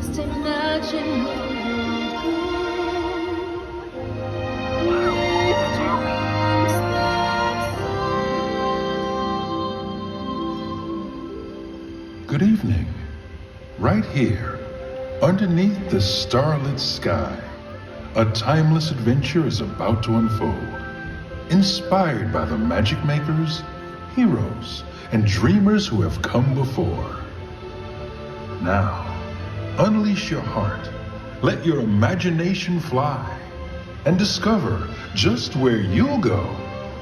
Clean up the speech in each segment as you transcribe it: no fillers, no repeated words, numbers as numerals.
Just imagine where you'll go. Dreams that soar. Good evening. Right here, underneath the starlit sky, a timeless adventure is about to unfold. Inspired by the magic makers, heroes, and dreamers who have come before. Now, unleash your heart, let your imagination fly, and discover just where you'll go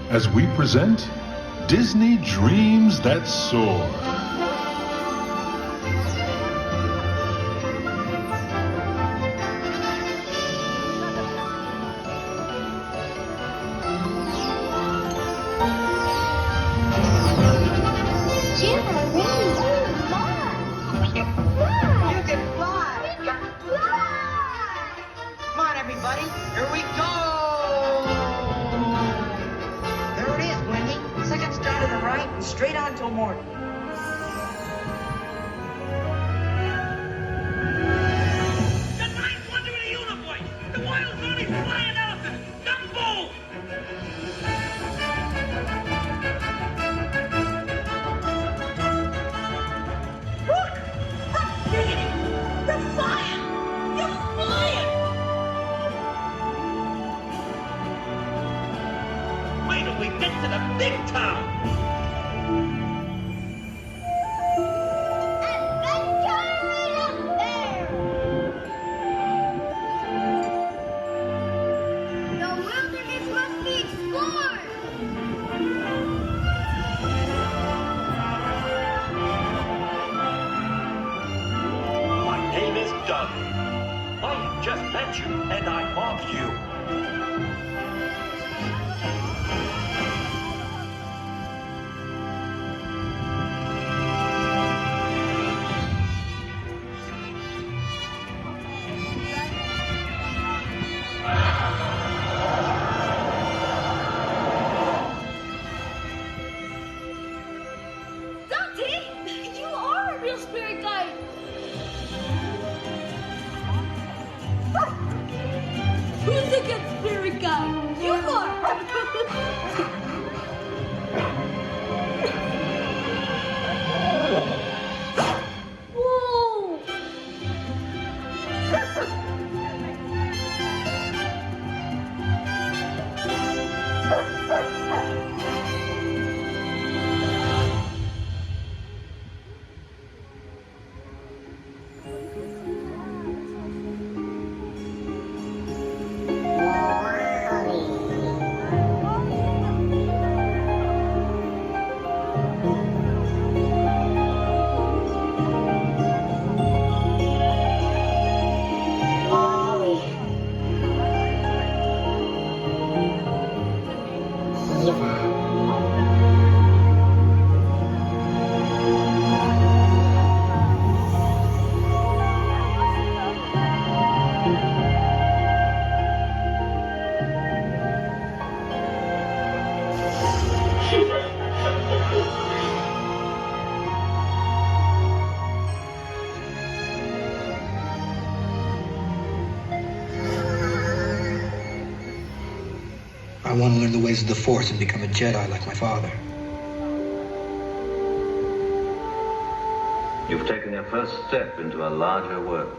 as we present Disney Dreams That Soar. Straight on till morning. The ninth wonder of the universe! The wild only flying elephant! Dumbo! Look! They're flying! They're flying! Wait till we get to the big town! I just met you, and I love you. Dante, you are a real spirit guide. Who's a good spirit guy? You are! Whoa! I want to learn the ways of the Force and become a Jedi like my father. You've taken your first step into a larger world.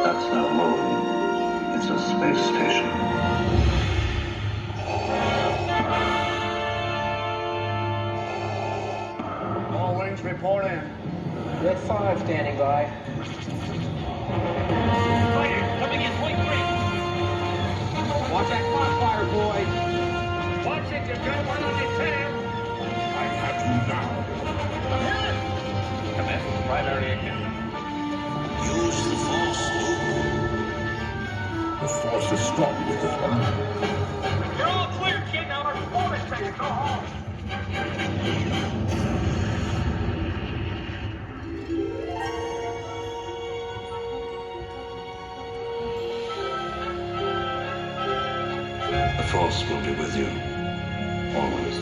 That's no moon. It's a space station. All wings report in. Red 5 standing by. Fire coming in point three. Watch that crossfire, boy. Watch it, you've got one on your tail. I have you now. Command primary again. Use the Force, Luke. The Force is strong with this one. You're all clear, kid. Now our performance ready to go home. The Force will be with you. Always.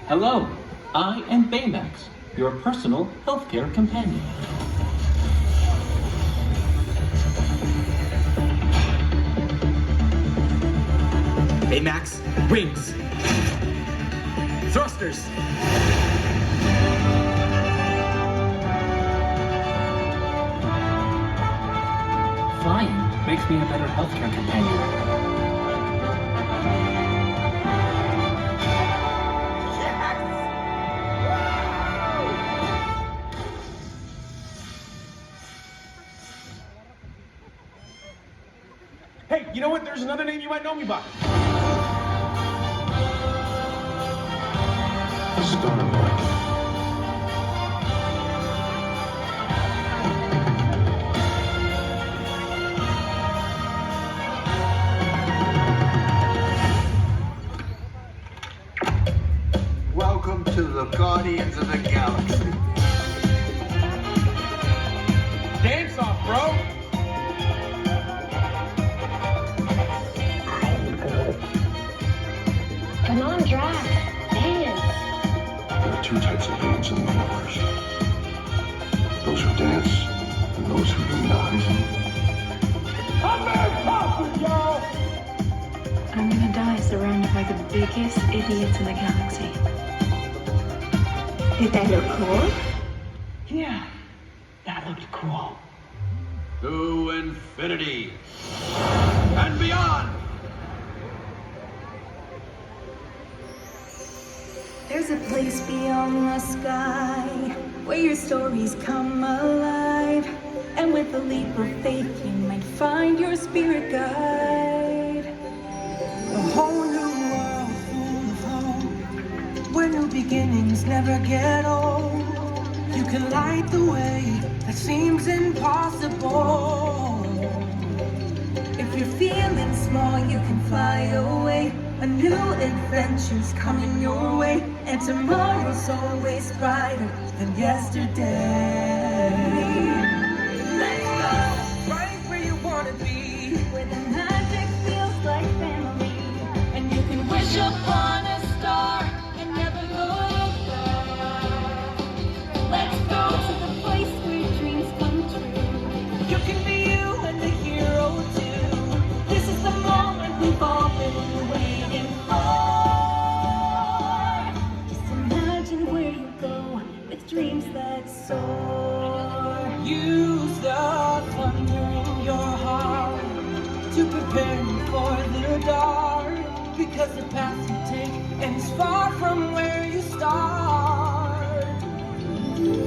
Hello, I am Baymax, your personal healthcare companion. Baymax, wings. Thrusters. Flying makes me a better healthcare companion. Hey, you know what? There's another name you might know me by. Starlight. Welcome to the Guardians of the Galaxy. Dance off, bro. Come on, Drax. Dance. There are two types of beings in the universe. Those who dance and those who do not. I'm Mary Poppins, y'all. I'm gonna die surrounded by the biggest idiots in the galaxy. Did that look cool? Yeah, that looked cool. To infinity and beyond. There's a place beyond the sky where your stories come alive, and with a leap of faith you might find your spirit guide. A whole new world full of hope, where new beginnings never get old. You can light the way that seems impossible. If you're feeling small, you can fly away. A new adventure's coming your way, and tomorrow's always brighter than yesterday. Let's go right where you wanna be, where the magic feels like family, And you can wish upon a star and never look back. Let's go to the place where dreams come true. you can be you and the hero too. This is the moment we've all been waiting for. Just imagine where you go with dreams that soar. Use the thunder in your heart to prepare you for the dark, because the path you take ends far from where you start.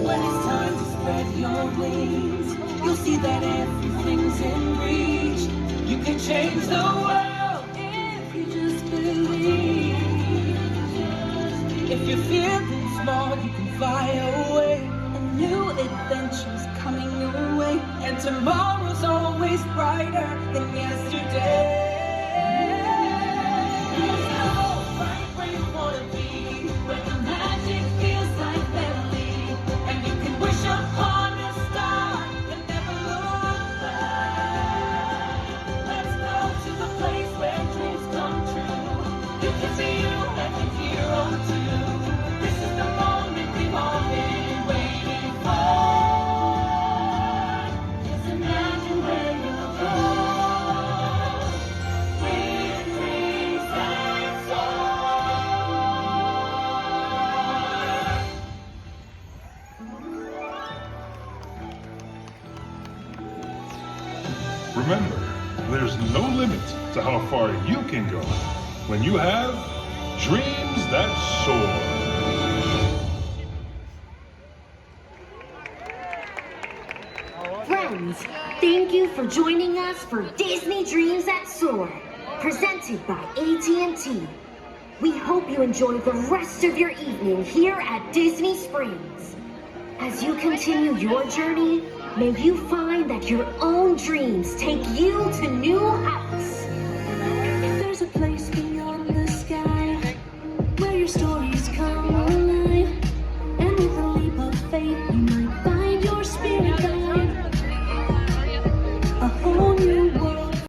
When it's time to spread your wings, you'll see that everything's in reach. You can change the world If you just believe. if you're feeling small, you can fly away. A new adventure's coming your way, And tomorrow's always brighter than yesterday. Let's go right where you wanna be, where the magic feels like family, and you can wish upon a star and never look back. let's go to the place where dreams come true. You can be you and the hero too. This is the moment we've all been waiting for. Just imagine where you'll go with dreams that soar. Remember, there's no limit to how far you can go when you have dreams that soar. Friends, thank you for joining us for Disney Dreams That Soar, presented by AT&T. We hope you enjoy the rest of your evening here at Disney Springs. As you continue your journey, may you find that your own dreams take you to new heights.